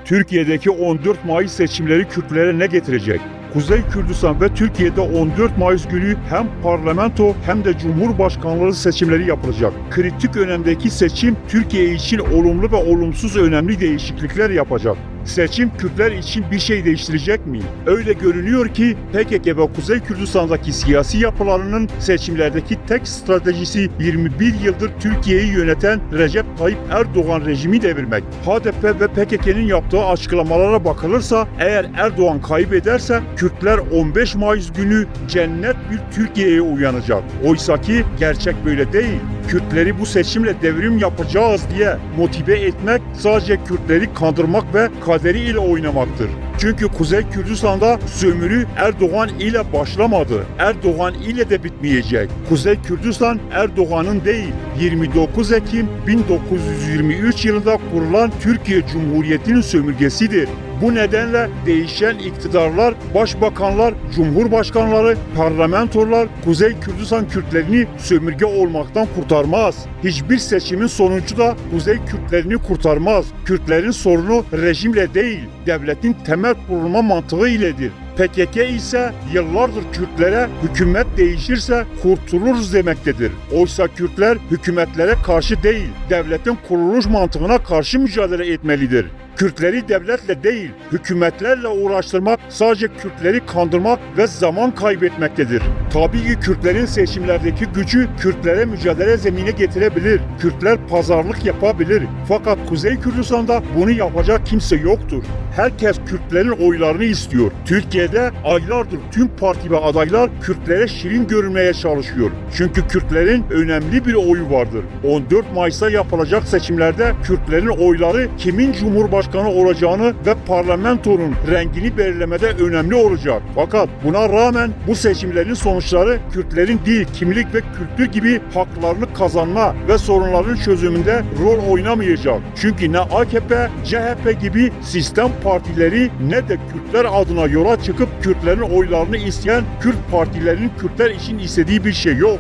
Türkiye'deki 14 Mayıs seçimleri Kürtlere ne getirecek? Kuzey Kürdistan ve Türkiye'de 14 Mayıs günü hem parlamento hem de cumhurbaşkanlığı seçimleri yapılacak. Kritik önemdeki seçim Türkiye için olumlu ve olumsuz önemli değişiklikler yapacak. Seçim Kürtler için bir şey değiştirecek mi? Öyle görünüyor ki PKK ve Kuzey Kürdistan'daki siyasi yapılarının seçimlerdeki tek stratejisi 21 yıldır Türkiye'yi yöneten Recep Tayyip Erdoğan rejimi devirmek. HDP ve PKK'nın yaptığı açıklamalara bakılırsa eğer Erdoğan kaybederse Kürtler 15 Mayıs günü cennet bir Türkiye'ye uyanacak. Oysaki gerçek böyle değil. Kürtleri bu seçimle devrim yapacağız diye motive etmek sadece Kürtleri kandırmak ve kaderiyle oynamaktır. Çünkü Kuzey Kürdistan'da sömürü Erdoğan ile başlamadı. Erdoğan ile de bitmeyecek. Kuzey Kürdistan Erdoğan'ın değil, 29 Ekim 1923 yılında kurulan Türkiye Cumhuriyeti'nin sömürgesidir. Bu nedenle değişen iktidarlar, başbakanlar, cumhurbaşkanları, parlamentolar Kuzey Kürdistan Kürtlerini sömürge olmaktan kurtarmaz. Hiçbir seçimin sonucu da Kuzey Kürtlerini kurtarmaz. Kürtlerin sorunu rejimle değil, devletin temel kurulma mantığı iledir. PKK ise yıllardır Kürtlere hükümet değişirse kurtuluruz demektedir. Oysa Kürtler hükümetlere karşı değil, devletin kuruluş mantığına karşı mücadele etmelidir. Kürtleri devletle değil, hükümetlerle uğraştırmak sadece Kürtleri kandırmak ve zaman kaybetmektedir. Tabii ki Kürtlerin seçimlerdeki gücü Kürtlere mücadele zemine getirebilir. Kürtler pazarlık yapabilir. Fakat Kuzey Kürdistan'da bunu yapacak kimse yoktur. Herkes Kürtlerin oylarını istiyor. Türkiye'de aylardır tüm parti ve adaylar Kürtlere şirin görünmeye çalışıyor. Çünkü Kürtlerin önemli bir oyu vardır. 14 Mayıs'ta yapılacak seçimlerde Kürtlerin oyları kimin cumhurbaşkanı olacağını ve parlamentonun rengini belirlemede önemli olacak. Fakat buna rağmen bu seçimlerin sonuçları Kürtlerin dil, kimlik ve kültür gibi haklarını kazanma ve sorunların çözümünde rol oynamayacak. Çünkü ne AKP, CHP gibi sistem partileri ne de Kürtler adına yola çıkıp Kürtlerin oylarını isteyen Kürt partilerinin Kürtler için istediği bir şey yok.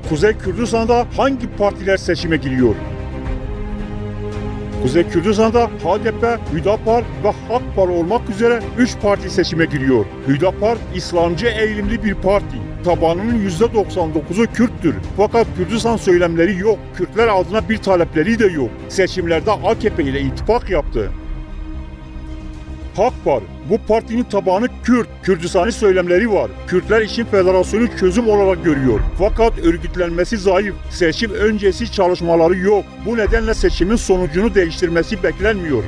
Kuzey Kürdistan'da hangi partiler seçime giriyor? Kuzey Kürdistan'da HDP, Hüdapar ve Hakpar olmak üzere 3 parti seçime giriyor. Hüdapar, İslamcı eğilimli bir parti. Tabanının %99'u Kürttür. Fakat Kürdistan söylemleri yok. Kürtler adına bir talepleri de yok. Seçimlerde AKP ile ittifak yaptı. Hakpar, bu partinin tabanı Kürt, Kürdistani söylemleri var. Kürtler için federasyonu çözüm olarak görüyor. Fakat örgütlenmesi zayıf, seçim öncesi çalışmaları yok. Bu nedenle seçimin sonucunu değiştirmesi beklenmiyor.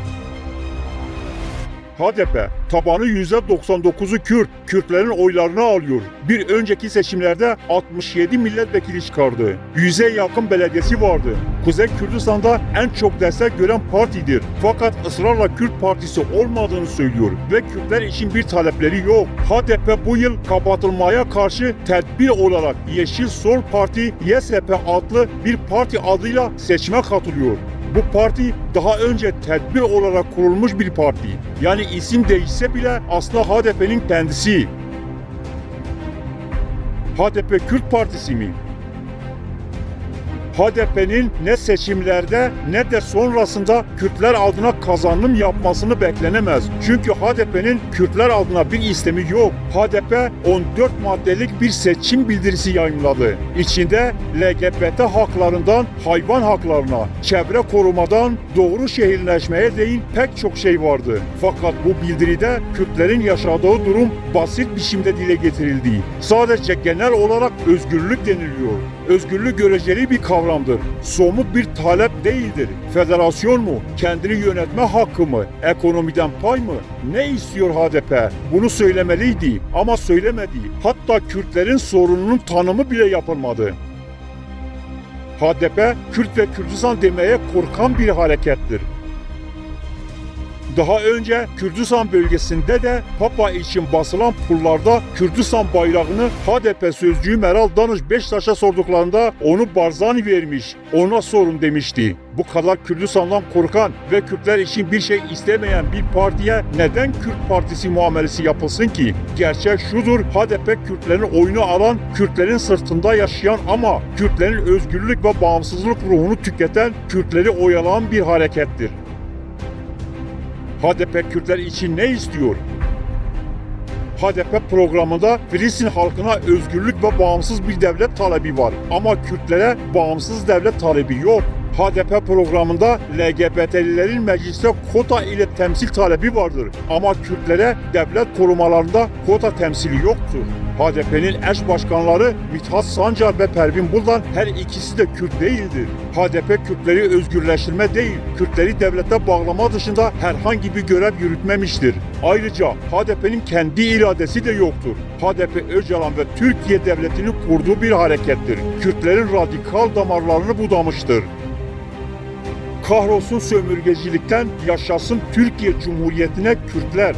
HDP, tabanı %99'u Kürt, Kürtlerin oylarını alıyor. Bir önceki seçimlerde 67 milletvekili çıkardı. 100'e yakın belediyesi vardı. Kuzey Kürdistan'da en çok destek gören partidir. Fakat ısrarla Kürt partisi olmadığını söylüyor ve Kürtler için bir talepleri yok. HDP bu yıl kapatılmaya karşı tedbir olarak Yeşil Sol Parti YSP adlı bir parti adıyla seçime katılıyor. Bu parti daha önce tedbir olarak kurulmuş bir parti. Yani isim değişse bile aslında HDP'nin kendisi. HDP Kürt Partisi mi? HDP'nin ne seçimlerde ne de sonrasında Kürtler adına kazanım yapmasını beklenemez. Çünkü HDP'nin Kürtler adına bir istemi yok. HDP 14 maddelik bir seçim bildirisi yayımladı. İçinde LGBT haklarından hayvan haklarına, çevre korumadan doğru şehirleşmeye değin pek çok şey vardı. Fakat bu bildiride Kürtlerin yaşadığı durum basit biçimde dile getirildi. Sadece genel olarak özgürlük deniliyor. Özgürlük göreceli bir kavramdır. Somut bir talep değildir. Federasyon mu? Kendini yönetme hakkı mı? Ekonomiden pay mı? Ne istiyor HDP? Bunu söylemeliydi ama söylemedi. Hatta Kürtlerin sorununun tanımı bile yapılmadı. HDP, Kürt ve Kürdistan demeye korkan bir harekettir. Daha önce Kürdistan bölgesinde de Papa için basılan pullarda Kürdistan bayrağını HDP sözcüğü Meral Danış Beştaş'a sorduklarında onu Barzani vermiş, ona sorun demişti. Bu kadar Kürdistan'dan korkan ve Kürtler için bir şey istemeyen bir partiye neden Kürt Partisi muamelesi yapılsın ki? Gerçek şudur, HDP Kürtlerin oyunu alan, Kürtlerin sırtında yaşayan ama Kürtlerin özgürlük ve bağımsızlık ruhunu tüketen, Kürtleri oyalayan bir harekettir. HDP Kürtler için ne istiyor? HDP programında Filistin halkına özgürlük ve bağımsız bir devlet talebi var. Ama Kürtlere bağımsız devlet talebi yok. HDP programında LGBT'lilerin mecliste kota ile temsil talebi vardır. Ama Kürtlere devlet korumalarında kota temsili yoktur. HDP'nin eş başkanları Mithat Sancar ve Pervin Buldan her ikisi de Kürt değildir. HDP Kürtleri özgürleştirme değil, Kürtleri devlete bağlama dışında herhangi bir görev yürütmemiştir. Ayrıca HDP'nin kendi iradesi de yoktur. HDP Öcalan ve Türkiye Devleti'nin kurduğu bir harekettir. Kürtlerin radikal damarlarını budamıştır. Kahrolsun sömürgecilikten, yaşasın Türkiye Cumhuriyeti'ne Kürtler.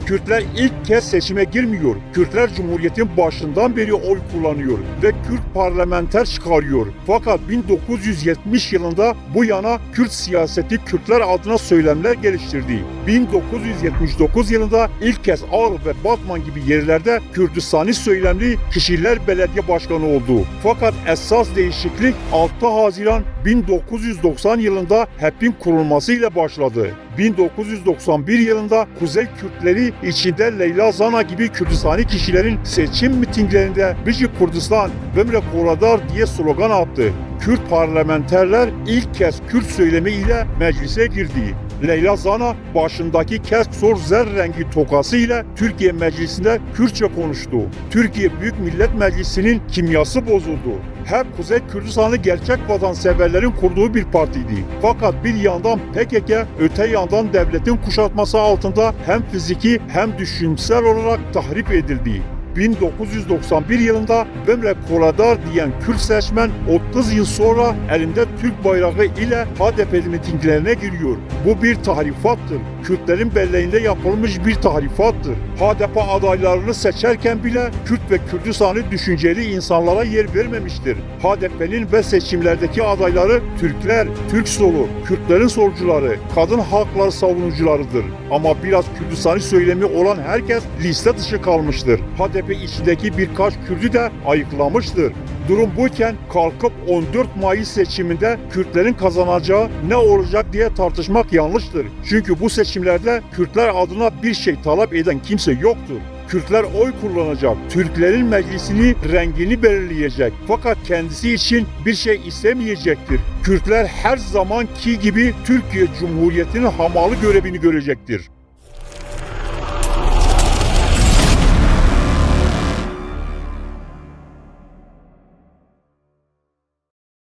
Kürtler ilk kez seçime girmiyor. Kürtler Cumhuriyet'in başından beri oy kullanıyor ve Kürt parlamenter çıkarıyor. Fakat 1970 yılında bu yana Kürt siyaseti Kürtler adına söylemler geliştirdi. 1979 yılında ilk kez Ağrı ve Batman gibi yerlerde Kürdistani söylemli kişiler belediye başkanı oldu. Fakat esas değişiklik 6 Haziran 1990 yılında HEP'in kurulmasıyla başladı. 1991 yılında Kuzey Kürtleri içinde Leyla Zana gibi Kürdistani kişilerin seçim mitinglerinde Bici Kurdistan, Bemre Koradar diye slogan attı. Kürt parlamenterler ilk kez Kürt söylemi ile meclise girdi. Leyla Zana başındaki kesk-sor zer rengi tokası ile Türkiye Meclisi'nde Kürtçe konuştu. Türkiye Büyük Millet Meclisi'nin kimyası bozuldu. Hep Kuzey Kürdistan'ı gerçek vatanseverlerin kurduğu bir partiydi. Fakat bir yandan PKK, öte yandan devletin kuşatması altında hem fiziki hem düşünsel olarak tahrip edildi. 1991 yılında Bemre Koradar diyen Kürt seçmen 30 yıl sonra elinde Türk bayrağı ile HDP mitinglerine giriyor. Bu bir tahrifattır. Kürtlerin belleğinde yapılmış bir tahrifattır. HDP adaylarını seçerken bile Kürt ve Kürdistan'ı düşünceli insanlara yer vermemiştir. HDP'nin ve seçimlerdeki adayları Türkler, Türk solu, Kürtlerin solcuları, kadın hakları savunucularıdır. Ama biraz Kürdistan'ı söylemi olan herkes liste dışı kalmıştır. HDP içindeki birkaç Kürt'ü de ayıklamıştır. Durum buyken kalkıp 14 Mayıs seçiminde Kürtlerin kazanacağı ne olacak diye tartışmak yanlıştır. Çünkü bu seçimlerde Kürtler adına bir şey talep eden kimse yoktur. Kürtler oy kullanacak, Türklerin meclisini, rengini belirleyecek. Fakat kendisi için bir şey istemeyecektir. Kürtler her zamanki gibi Türkiye Cumhuriyeti'nin hamalı görevini görecektir.